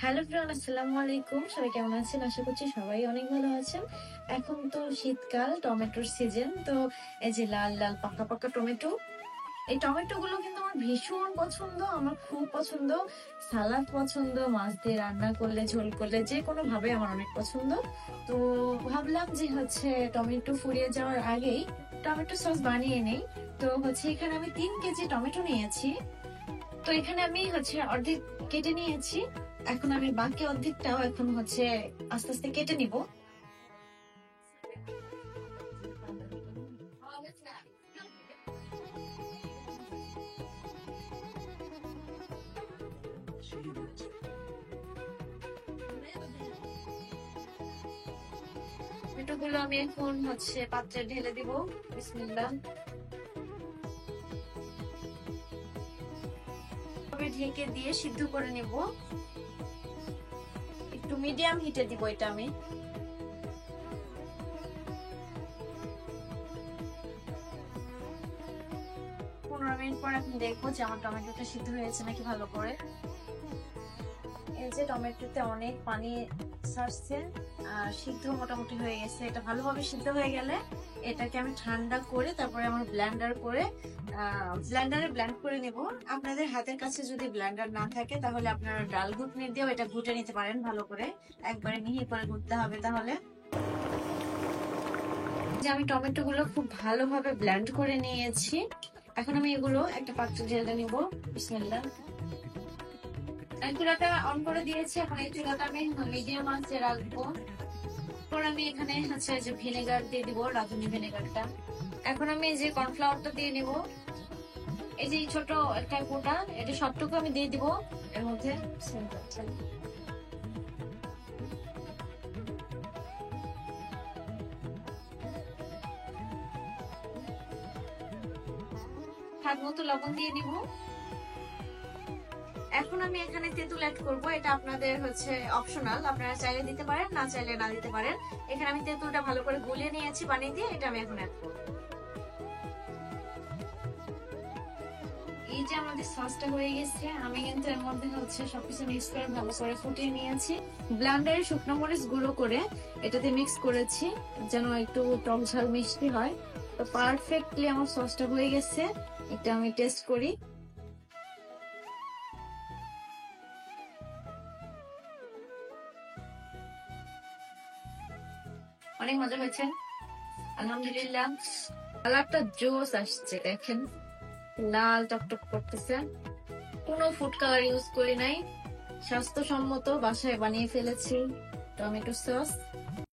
Hello friend, আসসালামু আলাইকুম। সবাই কেমন আছেন? আশা করছি সবাই অনেক ভালো আছেন। এখন তো শীতকাল, টমেটোর সিজন। তো এই যে লাল লাল পাকা পাকা টমেটো, এই টমেটো গুলো কিন্তু আমার ভীষণ পছন্দ, আমার খুব পছন্দ। সালাদ পছন্দ, মাছ দিয়ে রান্না করলে, ঝোল করলে, যে কোনো ভাবে আমার অনেক পছন্দ। তো ভাবলাম যে টমেটো ফুরিয়ে যাওয়ার আগেই টমেটো সস বানিয়ে নেই। তো এখানে আমি 3 কেজি টমেটো নিয়েছি। তো এখানে আমি অর্ধেক কেটে নিয়েছি। এখন আমি বাকি অর্ধেকটাও এখন আস্তে আস্তে কেটে নিব। টমেটোগুলো আমি এখন পাত্রে ঢেলে দিব। বিসমিল্লাহ। ঢেকে দিয়ে সিদ্ধ করে নিব। একটু মিডিয়াম হিটে দিব এটা আমি। 15 মিনিট পর এখন দেখবো যে আমার টমেটোটা সিদ্ধ হয়েছে নাকি ভালো করে। এই যে টমেটোতে অনেক পানি ছাড়ছে আর সিদ্ধ মোটামুটি হয়ে গেছে। এটা ভালোভাবে সিদ্ধ হয়ে গেলে এটাকে আমি ঠান্ডা করে তারপরে আমার ব্লেন্ডারে ব্লেন্ড করে নেব। আপনাদের হাতের কাছে যদি ব্লেন্ডার না থাকে তাহলে আপনারা ডাল ঘুটনি দিয়েও এটা ঘুটে নিতে পারেন ভালো করে। একবারে মিহি করে ঘুটতে হবে তাহলে। যে আমি টমেটো গুলো খুব ভালোভাবে ব্লেন্ড করে নিয়েছি। এখন আমি এগুলো একটা পাত্রে ঢেলে নিব। বিসমিল্লাহ। চুলাটা অন করে দিয়েছি। এখন এই চুলাটা আমি মিডিয়াম আঁচে রাখবো। এরপর আমি এখানে যে ভিনেগার দিয়ে দিব, রাঁধুনি ভিনেগারটা। এখন আমি এই যে কর্নফ্লাওয়ারটা দিয়ে নিব। এই যে ছোট একটা কোটা, এটা সবটুকু আমি দিয়ে দিব এর মধ্যে। স্বাদ মতো লবণ দিয়ে নিব। এখন আমি এখানে তেঁতুল অ্যাড করব। এটা আপনাদের অপশনাল, আপনারা চাইলে দিতে পারেন, না চাইলে না দিতে পারেন। এখানে আমি তেঁতুলটা ভালো করে গুলিয়ে নিয়েছি পানি দিয়ে, এটা আমি এখন অ্যাড করব। এই যে আমাদের সসটা হয়ে গেছে, আমি কিন্তু এর মধ্যে সবকিছু মিক্স করে ভালো করে ফুটিয়ে নিয়েছি। ব্লেন্ডারে শুকনো মরিচ গুঁড়ো করে এটাতে মিক্স করেছি যেন একটু টক ঝাল মিষ্টি হয়। তো পারফেক্টলি আমার সসটা হয়ে গেছে। এটা আমি টেস্ট করি। অনেক মজা হয়েছে, আলহামদুলিল্লাহ। কালারটা জোস আসছে, দেখেন লাল টকটক করতেছে। কোনো ফুড কালার ইউজ করি নাই, স্বাস্থ্যসম্মত বাসায় বানিয়ে ফেলেছি টমেটো সস।